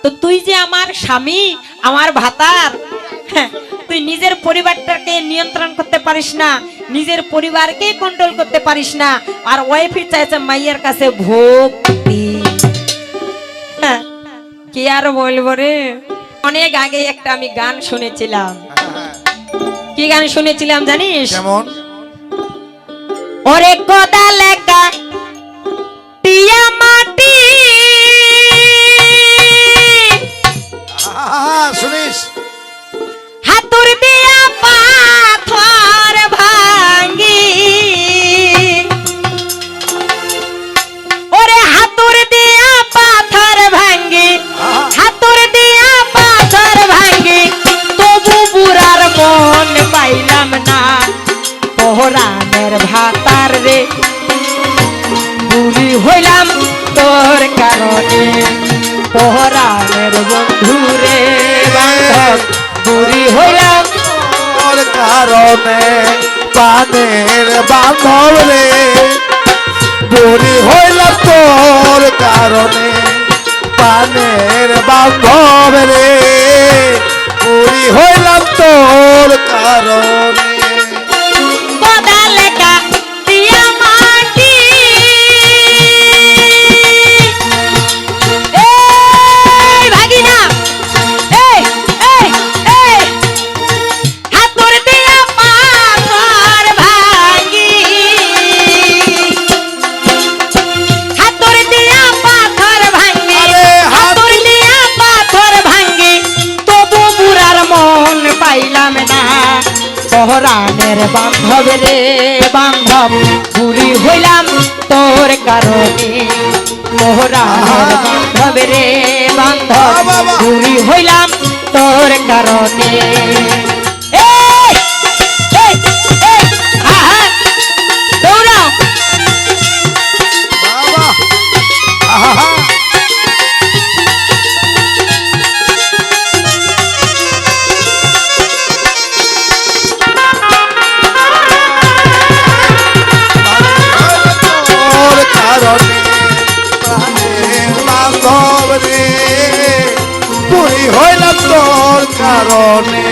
তো তুই যে আমার স্বামী, আমার ভাতার, তুই নিজের পরিবারটাকে নিয়ন্ত্রণ করতে পারিস না, নিজের পরিবারকে কন্ট্রোল করতে পারিস না, আর ওয়াইফি চাইছে মাইয়ের কাছে ভক্তি। কি আর বলবো রে। অনেক আগে একটা আমি গান শুনেছিলাম। কি গান শুনেছিলাম জানিস? কেমন? ওরে কোদা লেখা টিয়া মাটি, শুনিস? হাতুর দিয়া পাথর ভাঙ্গি, ওরে হাতুর দিয়া পাথর ভাঙ্গি, হাতুর দিয়া পাথর ভাঙ্গি, তবু বুড়ার মন পাইলাম না। পহরানের ভাতার রে, বুড়ি হইলাম তোর কারণে। পহরানের বন্ধু রে বান্ধব, বুড়ি হইলাম তোর কারণে। পানের বান্ধব রে, বুড়ি হইলাম তোর কারণে। পানের বান্ধব রে, বুড়ি হইলাম তোর কারণে। কোদা লেখা টিয়া মাটি, এই ভাগিনা, এই এই এই, হাতুর দিয়া পাথর ভাঙ্গি, হাতুর দিয়া পাথর ভাঙ্গি, হাতুর দিয়া পাথর ভাঙ্গি, তবু বুড়ার মন পাইলাম না। পহরানের বান্ধব রে বান্ধব, বুড়ি হইলাম তোর কারণে। পহরানের বান্ধব রে বান্ধব, বুড়ি হইলাম তোর কারণে। এই, এই, এই, আহা, দৌড়াও। বাবা, আহা, তোর কারণে। প্রাণের বান্ধব রে, বুড়ি হইলাম তোর কারণে।